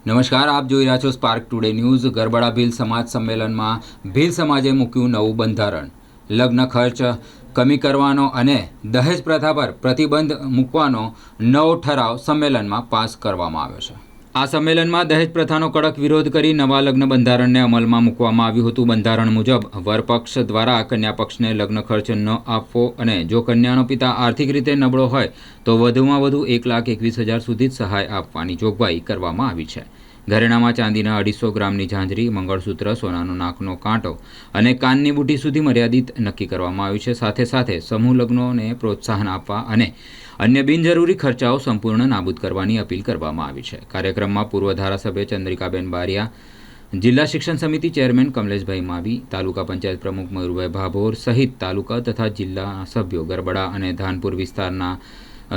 નમસ્કાર, આપ જોઈ રહ્યા છો સ્પાર્ક ટુડે ન્યૂઝ। ગરબડા ભીલ સમાજ સંમેલનમાં ભીલ સમાજે મૂક્યું નવું બંધારણ। લગ્ન ખર્ચ કમી કરવાનો અને દહેજ પ્રથા પર પ્રતિબંધ મૂકવાનો નવો ઠરાવ સંમેલનમાં પાસ કરવામાં આવ્યો છે। આ સંમેલનમાં દહેજ પ્રથાનો કડક વિરોધ કરી નવા લગ્ન બંધારણને અમલમાં મૂકવામાં આવ્યું હતું। બંધારણ મુજબ વરપક્ષ દ્વારા કન્યા પક્ષને લગ્ન ખર્ચ ન આપવો અને જો કન્યાનો પિતા આર્થિક રીતે નબળો હોય તો વધુમાં વધુ 1,21,000 સુધી જ સહાય આપવાની જોગવાઈ કરવામાં આવી છે। ઘરેણામાં ચાંદીના 250 ગ્રામની ઝાંઝરી, મંગળસૂત્ર, સોનાનો નાકનો કાંટો અને કાનની બુટી સુધી મર્યાદિત નક્કી કરવામાં આવ્યું છે। સાથે સાથે સમૂહ લગ્નોને પ્રોત્સાહન આપવા અને અન્ય બિનજરૂરી ખર્ચાઓ સંપૂર્ણ નાબૂદ કરવાની અપીલ કરવામાં આવી છે। કાર્યક્રમમાં પૂર્વ ધારાસભ્ય ચંદ્રિકાબેન બારિયા, જિલ્લા શિક્ષણ સમિતિ ચેરમેન કમલેશભાઈ માવી, તાલુકા પંચાયત પ્રમુખ મયુરભાઈ ભાભોર સહિત તાલુકા તથા જિલ્લાના સભ્યો, ગરબડા અને ધાનપુર વિસ્તારના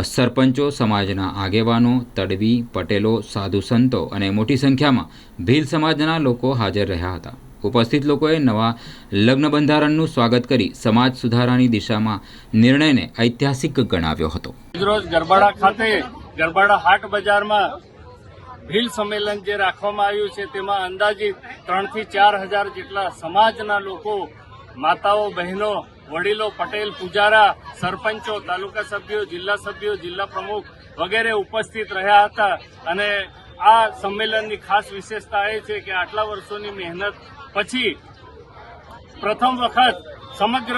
સરપંચો, સમાજના આગેવાનો, તડવી, પટેલો, સાધુ સંતો અને મોટી સંખ્યામાં ભીલ સમાજના લોકો હાજર રહ્યા હતા। ઉપસ્થિત લોકોએ નવા લગ્ન બંધારણનું સ્વાગત કરી સમાજ સુધારાની દિશામાં નિર્ણયને ઐતિહાસિક ગણાવ્યો હતો। રોજ ગરબાડા ખાતે ગરબાડા હાટ બજારમાં ભીલ સંમેલન જે રાખવામાં આવ્યું છે તેમાં અંદાજિત 3,000 થી 4,000 જેટલા સમાજના લોકો, માતાઓ, બહેનો, વડીલો, પટેલ, પૂજારા, સરપંચો, તાલુકા સભ્યો, જિલ્લા પ્રમુખ વગેરે ઉપસ્થિત રહ્યા હતા। અને આ સંમેલનની ખાસ વિશેષતા એ છે કે આટલા વર્ષોની મહેનત પછી પ્રથમ વખત સમગ્ર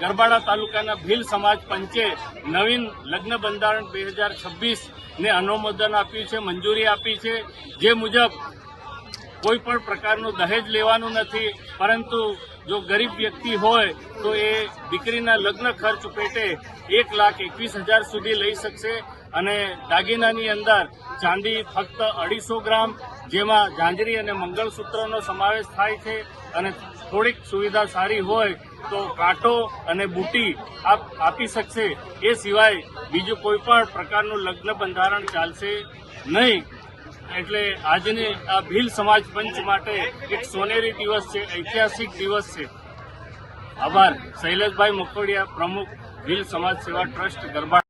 ગરબાડા તાલુકાના ભીલ સમાજ પંચે નવીન લગ્ન બંધારણ 2026 ને અનુમોદન આપ્યું છે, મંજૂરી આપી છે। જે મુજબ કોઈ પણ પ્રકારનું દહેજ લેવાનું નથી, પરંતુ જો ગરીબ વ્યક્તિ હોય તો એ દીકરીના લગ્ન ખર્ચ પેટે 1,21,000 સુધી લઈ શકશે। અને દાગીનાની અંદર ચાંદી ફક્ત 250 ગ્રામ, જેમાં ઝાંઝરી અને મંગળસૂત્રનો સમાવેશ થાય છે। અને થોડીક સુવિધા સારી હોય તો કાંટો અને બુટી આપી શકશે। એ સિવાય બીજું કોઈ પણ પ્રકારનું લગ્ન બંધારણ ચાલશે નહીં। એટલે આજની આ ભીલ સમાજ પંચ માટે એક સોનેરી દિવસ છે, ઐતિહાસિક દિવસ છે। આભાર। શૈલેષભાઈ મકોડિયા, પ્રમુખ ભીલ સમાજ સેવા ટ્રસ્ટ, ગરબા।